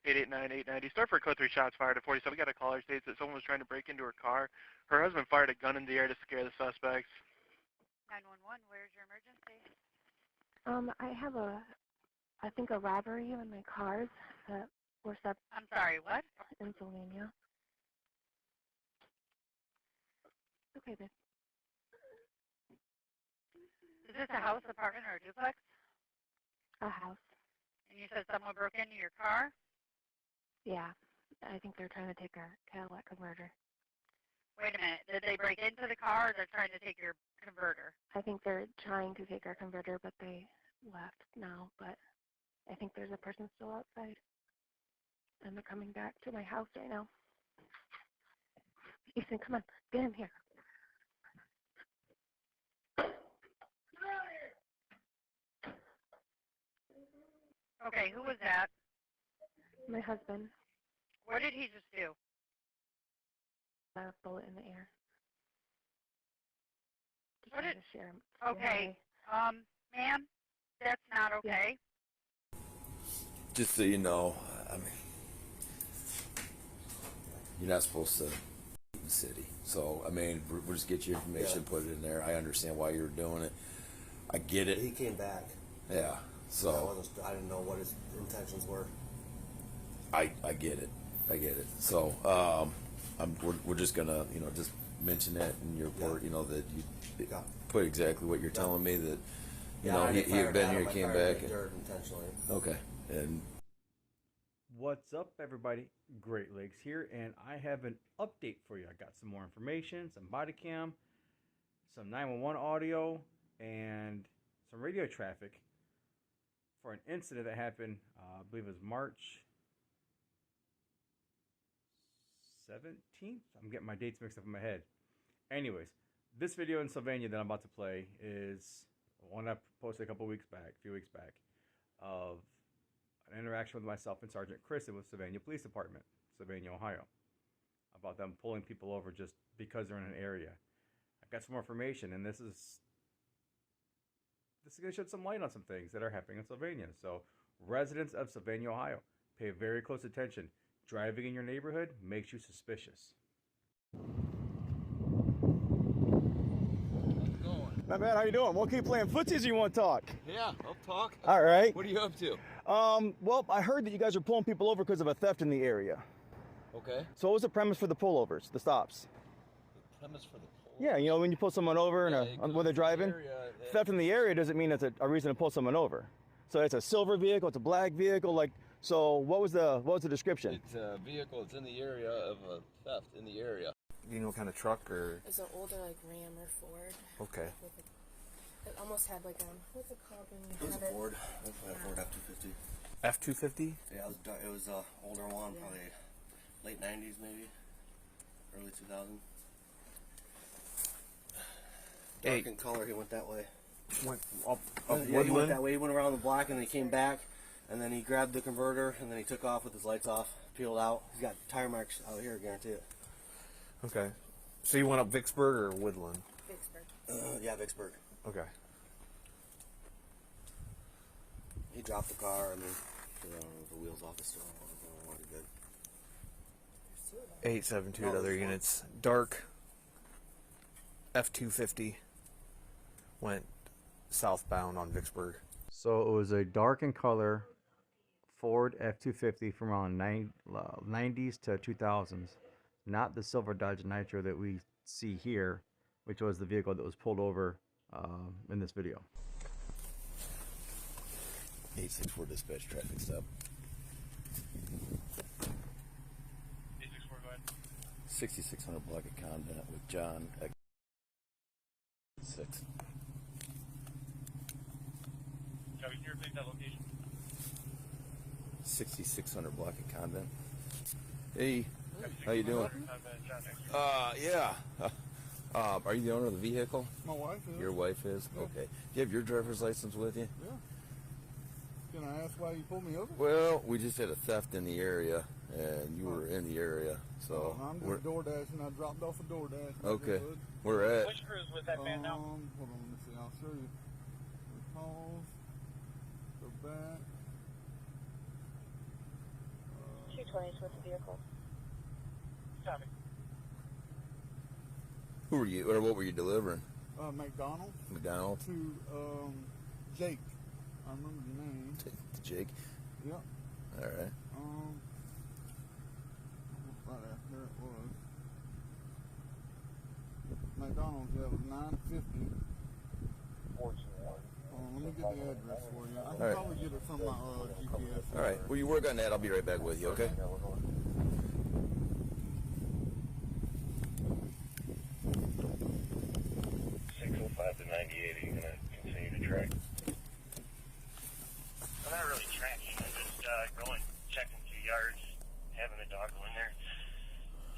864-872-889-890. Start for a code 3 shots fired at 47. We got a caller states that someone was trying to break into her car. Her husband fired a gun in the air to scare the suspects. 911, where's your emergency? I have I think a robbery in my cars that were set. I'm sorry, what? In Sylvania. Okay, babe. Is this a house, apartment, or a duplex? A house. And you said someone broke into your car? Yeah. I think they're trying to take our Catalytic Converter. Wait a minute. Did they break into the car, or they're trying to take your converter? I think they're trying to take our converter, but they left now. But I think there's a person still outside. And they're coming back to my house right now. Ethan, come on. Get in here. Okay, who was that? My husband. What did he just do? A bullet in the air. What did? To share Okay, ma'am, that's not okay. Just so you know, I mean, you're not supposed to leave the city. So, I mean, we'll just get your information, put it in there. I understand why you're doing it. I get it. He came back. Yeah. So I didn't know what his intentions were. I get it. I get it. So we're just gonna just mention that in your report. You know that you put exactly what you're telling me, that he had been here, came back. Intentionally. Okay. And what's up, everybody? Great Lakes here, and I have an update for you. I got some more information, some body cam, some 911 audio, and some radio traffic for an incident that happened, I believe it was March 17th. I'm getting my dates mixed up in my head. Anyways, this video in Sylvania that I'm about to play is one I posted a few weeks back, of an interaction with myself and Sergeant Kristen with Sylvania Police Department, Sylvania, Ohio, about them pulling people over just because they're in an area. I got some more information, and this is going to shed some light on some things that are happening in Sylvania. So, residents of Sylvania, Ohio, pay very close attention. Driving in your neighborhood makes you suspicious. How's it going? Not bad. How you doing? We'll keep playing footsies, or you want to talk? Yeah, I'll talk. All right. What are you up to? Well, I heard that you guys are pulling people over because of a theft in the area. Okay. So what was the premise for the pullovers, the stops? The premise for the pull? Yeah, you know, when you pull someone over when they're driving, theft in the area doesn't mean it's a reason to pull someone over. So it's a silver vehicle, it's a black vehicle, like. So what was the description? It's a vehicle. It's in the area of a theft in the area. You know what kind of truck or? It's an older like Ram or Ford. Okay. It almost had like what's it called when you It was have a Ford. It was a Ford F-250. F-250? Yeah, it was an older one, probably late 90s maybe, early 2000. Dark in color, he went that way. Went up yeah, he went that way. He went around the block and then he came back. And then he grabbed the converter, and then he took off with his lights off, peeled out. He's got tire marks out here, I guarantee it. Okay. So you went up Vicksburg or Woodland? Vicksburg. Yeah, Vicksburg. Okay. He dropped the car, and then the wheels off the still. Good. 872 at other units. Dark F-250 went southbound on Vicksburg. So it was a dark in color Ford F-250 from around 90s to 2000s, not the silver Dodge Nitro that we see here, which was the vehicle that was pulled over in this video. 864 dispatch traffic stop. 864, go ahead. 6600 block of convent with John. 6. Can you repeat that location? 6600 block of convent. Hey, how you doing? Yeah. Are you the owner of the vehicle? My wife is. Your wife is? Yeah. Okay. Do you have your driver's license with you? Yeah. Can I ask why you pulled me over? Well, we just had a theft in the area, and you were in the area, so I'm just DoorDashing. I dropped off a DoorDash. Okay. We're at. Which crew is with that man now? Hold on, let me see. I'll show you. Pause. Go back. 220 with the vehicle. Copy. Who were you, or what were you delivering? McDonald. McDonald? To, Jake. I remember the name. To Jake? Yep. All right. Right there it was. McDonald's, yeah, it was 950. Let me get the address for you. I can probably get it from my GPS. All right. Well, you work on that. I'll be right back with you, okay? 605 to 98, are you going to continue to track? I'm not really tracking. I'm just going, checking 2 yards, having a dog go in there.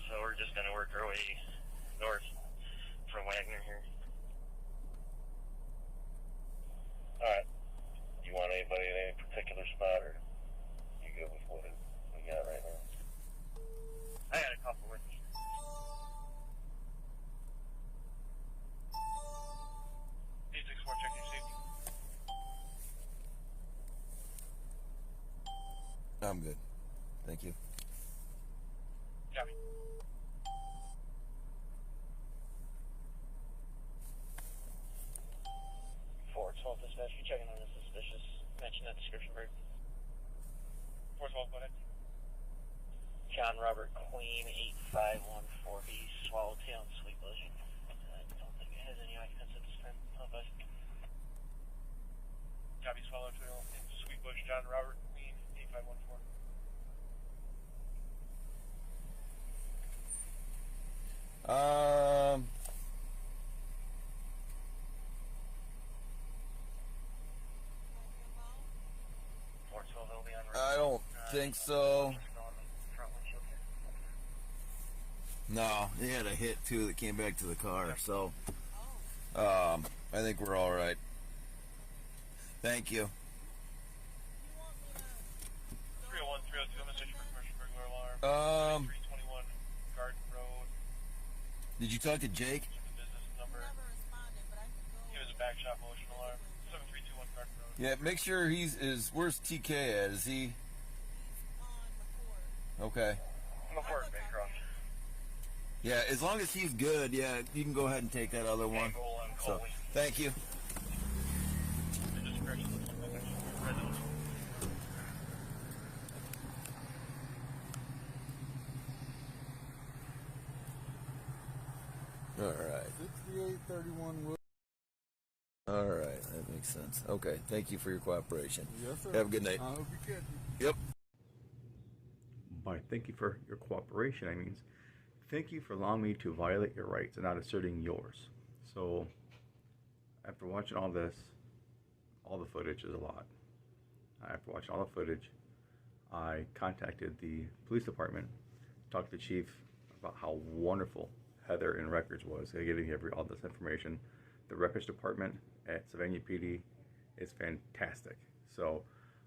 So we're just going to work our way north from Wagner here. Alright. You want anybody in any particular spot, or you good with what we got right now? I got a couple with me. Check your safety. I'm good. Thank you. Copy. 412 dispatch, you checking on this suspicious? Mention that description bird. 412, go ahead. John Robert Queen, 8514B, Swallowtail and Sweet Bush. I don't think it has any occupants at this time. Copy, Swallowtail and Sweet Bush, John Robert Queen, 8514. I don't think so. No, they had a hit too that came back to the car, so I think we're all right. Thank you. 301, 302, message for commercial burglar alarm. 321 Garden Road. Did you talk to Jake? The business number. He was a back shop motion alarm. 7321 Garden Road. Yeah, make sure where's TK at? Is he? Okay. McCord, Bancroft. Yeah, as long as he's good, yeah, you can go ahead and take that other one. So, thank you. All right. 6831 Wood. All right, that makes sense. Okay, thank you for your cooperation. Yes, sir. Have a good night. I hope you catch me. Yep. By thank you for your cooperation, I mean thank you for allowing me to violate your rights and not asserting yours. So, after watching all this, all the footage is a lot. After watching all the footage, I contacted the police department, talked to the chief about how wonderful Heather in records was. They gave me all this information. The records department at Sylvania PD is fantastic. So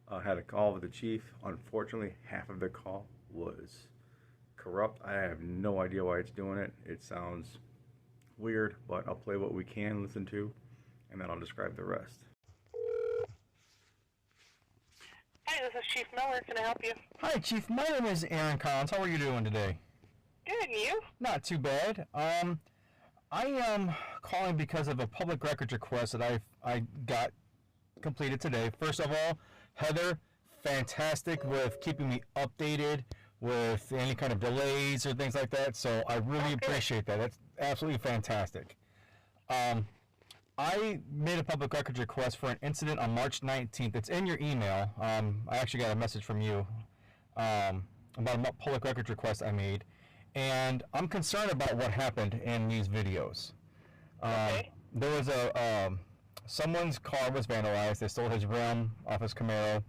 I had a call with the chief. Unfortunately, half of the call was corrupt. I have no idea why it's doing it. It sounds weird, but I'll play what we can listen to, and then I'll describe the rest. Hi, this is Chief Miller. Can I help you? Hi, Chief. My name is Aaron Collins. How are you doing today? Good, and you? Not too bad. I am calling because of a public records request that I got completed today. First of all, Heather, fantastic with keeping me updated with any kind of delays or things like that. So I really appreciate that. That's absolutely fantastic. I made a public records request for an incident on March 19th. It's in your email. I actually got a message from you about a public records request I made. And I'm concerned about what happened in these videos. There was someone's car was vandalized. They stole his rim off his Camaro.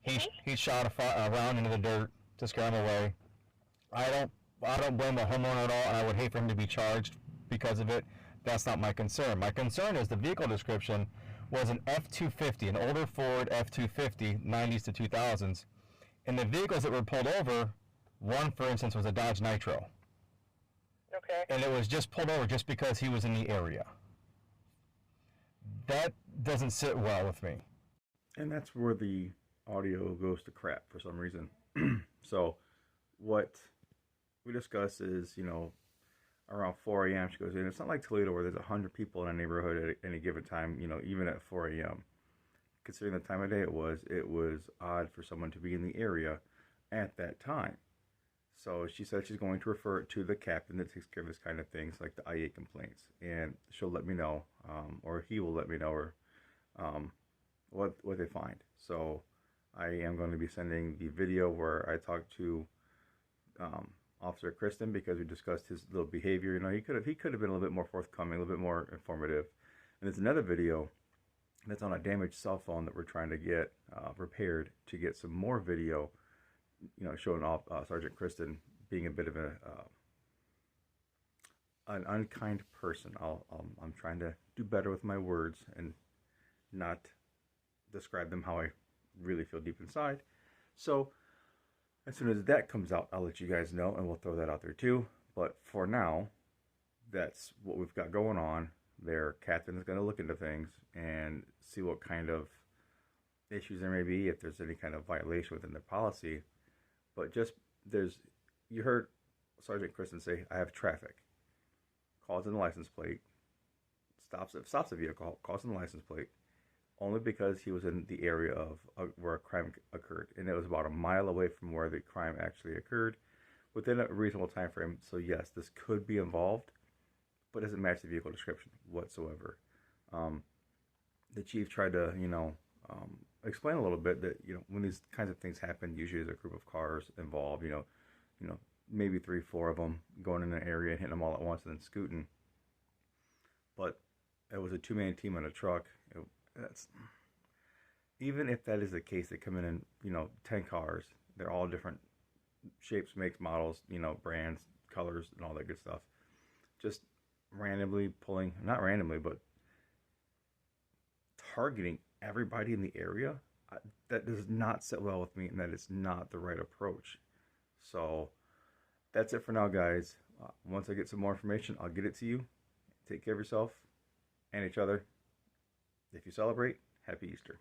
He shot a round into the dirt to scare him away. I don't blame the homeowner at all, and I would hate for him to be charged because of it. That's not my concern. My concern is the vehicle description was an F-250, an older Ford F-250, 90s to 2000s. And the vehicles that were pulled over, one, for instance, was a Dodge Nitro. Okay. And it was just pulled over just because he was in the area. That doesn't sit well with me. And that's where the audio goes to crap for some reason. So what we discussed is, you know, around 4 a.m. she goes in. It's not like Toledo where there's 100 people in a neighborhood at any given time, you know, even at 4 a.m. Considering the time of day it was odd for someone to be in the area at that time. So she said she's going to refer it to the captain that takes care of this kind of things, like the IA complaints, and she'll let me know, or he will let me know, or what they find. So I am going to be sending the video where I talked to Officer Kristen, because we discussed his little behavior. You know, he could have been a little bit more forthcoming, a little bit more informative. And there's another video that's on a damaged cell phone that we're trying to get repaired to get some more video, you know, showing off Sergeant Kristen being a bit of an unkind person. I'm trying to do better with my words and not describe them how I really feel deep inside. So as soon as that comes out, I'll let you guys know, and we'll throw that out there too. But for now, that's what we've got going on. Their captain is going to look into things and see what kind of issues there may be, if there's any kind of violation within their policy. But just, you heard Sergeant Kristen say, I have traffic. Calls in the license plate, stops the vehicle, calls in the license plate, only because he was in the area of where a crime occurred. And it was about a mile away from where the crime actually occurred, within a reasonable time frame. So yes, this could be involved, but it doesn't match the vehicle description whatsoever. The chief tried to, you know, explain a little bit that, you know, when these kinds of things happen, usually there's a group of cars involved, you know, maybe 3-4 of them going in an area and hitting them all at once and then scooting. But it was a 2-man team on a truck. Even if that is the case, they come in, you know, 10 cars. They're all different shapes, makes, models, you know, brands, colors, and all that good stuff. Just randomly pulling, not randomly, but targeting everybody in the area, that does not sit well with me, and that is not the right approach. So that's it for now, guys. Once I get some more information, I'll get it to you. Take care of yourself and each other. If you celebrate, happy Easter.